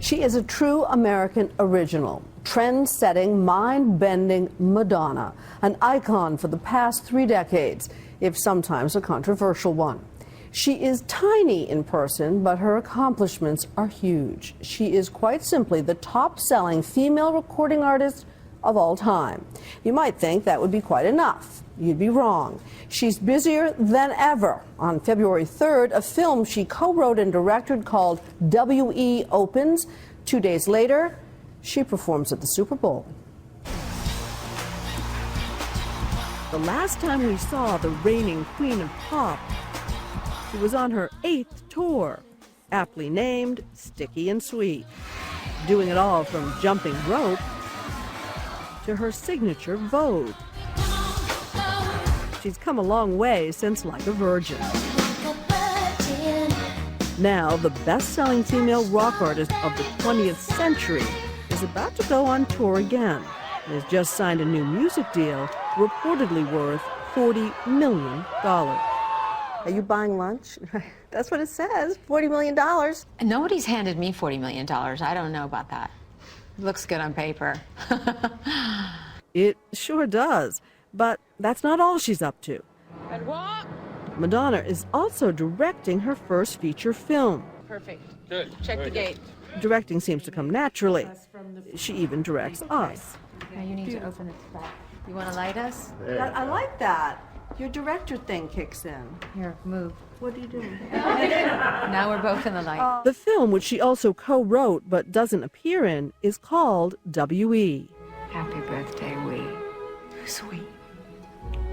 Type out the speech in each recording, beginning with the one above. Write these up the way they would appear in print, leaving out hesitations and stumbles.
She is a true American original, trend-setting, mind-bending Madonna, an icon for the past 3 decades, if sometimes a controversial one. She is tiny in person, but her accomplishments are huge. She is quite simply the top-selling female recording artist of all time. You might think that would be quite enough. You'd be wrong. She's busier than ever. On February 3rd, a film she co-wrote and directed called W.E. opens. 2 days later, she performs at the Super Bowl. The last time we saw the reigning queen of pop, she was on her 8th tour, aptly named Sticky and Sweet, doing it all from jumping rope to her signature Vogue. She's come a long way since Like a Virgin. Now, the best-selling female rock artist of the 20th century is about to go on tour again and has just signed a new music deal reportedly worth $40 million. Are you buying lunch? That's what it says, $40 million. Nobody's handed me $40 million. I don't know about that. Looks good on paper. It sure does. But that's not all she's up to. And what? Madonna is also directing her first feature film. Perfect. Good. Check the gate. Directing seems to come naturally. She even directs us. Now you need to open it back. You want to light us? I like that. Your director thing kicks in. Here, move. What are you doing? Now we're both in the light. The film, which she also co-wrote but doesn't appear in, is called W.E. Happy birthday, Wee. Sweet.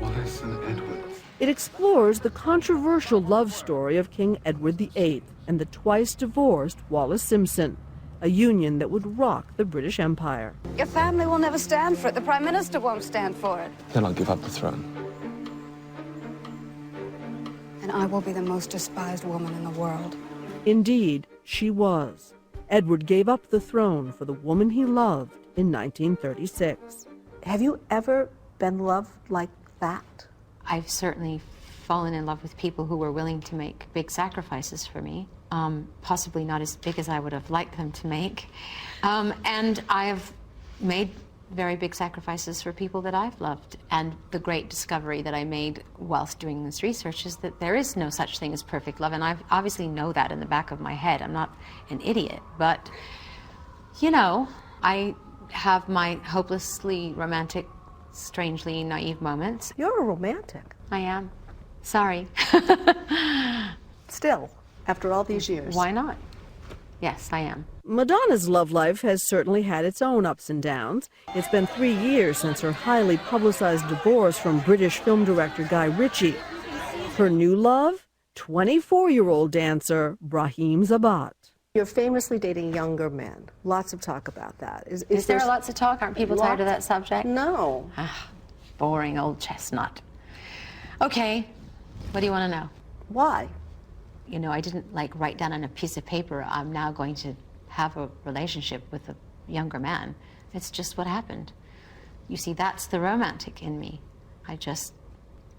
Wallace and Edward. It explores the controversial love story of King Edward VIII and the twice-divorced Wallis Simpson, a union that would rock the British Empire. Your family will never stand for it. The Prime Minister won't stand for it. Then I'll give up the throne. And I will be the most despised woman in the world. Indeed, she was. Edward gave up the throne for the woman he loved in 1936. Have you ever been loved like that? I've certainly fallen in love with people who were willing to make big sacrifices for me, possibly not as big as I would have liked them to make. And I have made very big sacrifices for people that I've loved. And the great discovery that I made whilst doing this research is that there is no such thing as perfect love. And I obviously know that in the back of my head. I'm not an idiot. But, you know, I have my hopelessly romantic, strangely naive moments. You're a romantic. I am. Sorry. Still, after all these years. Why not? Yes, I am. Madonna's love life has certainly had its own ups and downs. It's been 3 years since her highly publicized divorce from British film director Guy Ritchie. Her new love? 24-year-old dancer Brahim Zabat. You're famously dating younger men. Lots of talk about that. Is there lots of talk? Aren't people tired of that subject? No. Ah, boring old chestnut. Okay, what do you want to know? Why? You know, I didn't write down on a piece of paper, I'm now going to have a relationship with a younger man. It's just what happened. You see, that's the romantic in me. I just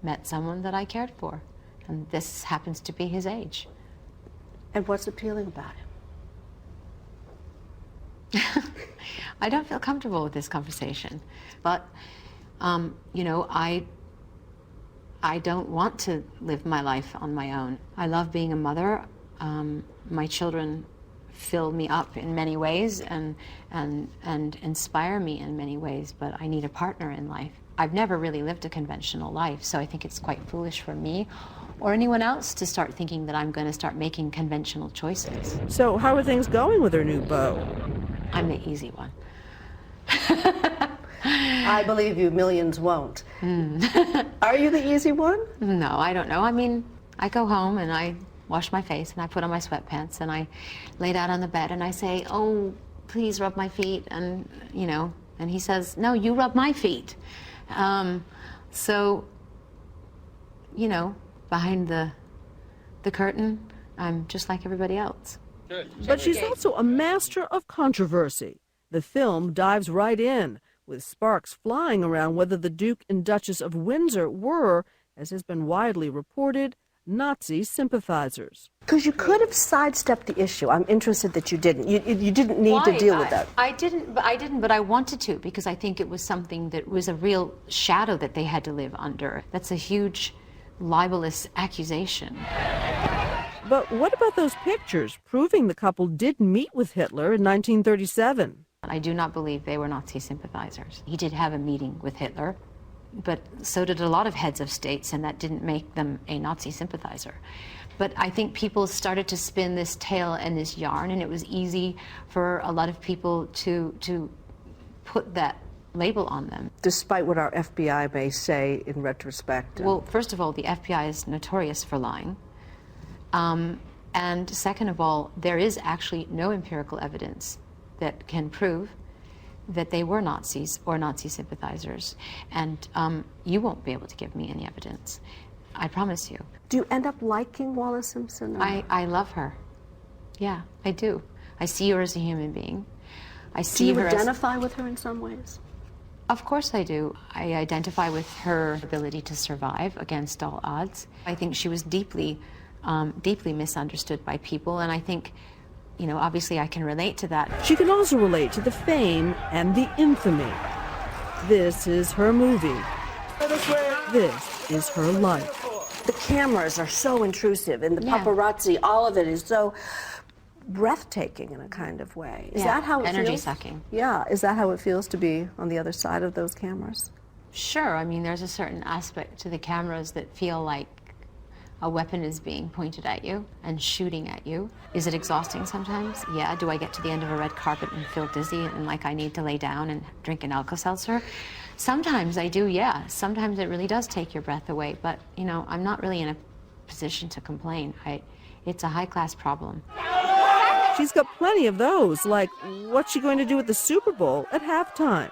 met someone that I cared for, and this happens to be his age. And what's appealing about him? I don't feel comfortable with this conversation, but, you know, I don't want to live my life on my own. I love being a mother. My children fill me up in many ways and inspire me in many ways, but I need a partner in life. I've never really lived a conventional life, so I think it's quite foolish for me or anyone else to start thinking that I'm going to start making conventional choices. So how are things going with her new beau? I'm the easy one. I believe you, millions won't. Are you the easy one? No, I don't know. I mean, I go home and I wash my face and I put on my sweatpants and I lay down on the bed and I say, oh, please rub my feet. And, you know, and he says, no, you rub my feet. So, you know, behind the curtain, I'm just like everybody else. Good. But she's also a master of controversy. The film dives right in, with sparks flying around whether the Duke and Duchess of Windsor were, as has been widely reported, Nazi sympathizers. Because you could have sidestepped the issue. I'm interested that you didn't. You didn't need to deal with that. I didn't, but I wanted to, because I think it was something that was a real shadow that they had to live under. That's a huge libelous accusation. But what about those pictures proving the couple did meet with Hitler in 1937? I do not believe they were Nazi sympathizers. He did have a meeting with Hitler, but so did a lot of heads of states, and that didn't make them a Nazi sympathizer. But I think people started to spin this tale and this yarn, and it was easy for a lot of people to put that label on them. Despite what our FBI may say in retrospect. Well, first of all, the FBI is notorious for lying. And second of all, there is actually no empirical evidence that can prove that they were Nazis or Nazi sympathizers. And you won't be able to give me any evidence. I promise you. Do you end up liking Wallis Simpson? I love her. Yeah, I do. I see her as a human being. I see her. Do you identify with her in some ways? Of course I do. I identify with her ability to survive against all odds. I think she was deeply misunderstood by people, and I think, you know, obviously I can relate to that. She can also relate to the fame and the infamy. This is her movie. This is her life. The cameras are so intrusive, and the paparazzi, all of it is so breathtaking in a kind of way. Is that how it feels? Energy sucking. Yeah, is that how it feels to be on the other side of those cameras? Sure, I mean, there's a certain aspect to the cameras that feel like a weapon is being pointed at you and shooting at you. Is it exhausting sometimes? Yeah. Do I get to the end of a red carpet and feel dizzy and like I need to lay down and drink an Alka-Seltzer? Sometimes I do, yeah. Sometimes it really does take your breath away, but, you know, I'm not really in a position to complain. It's a high-class problem. She's got plenty of those, like what's she going to do at the Super Bowl at halftime?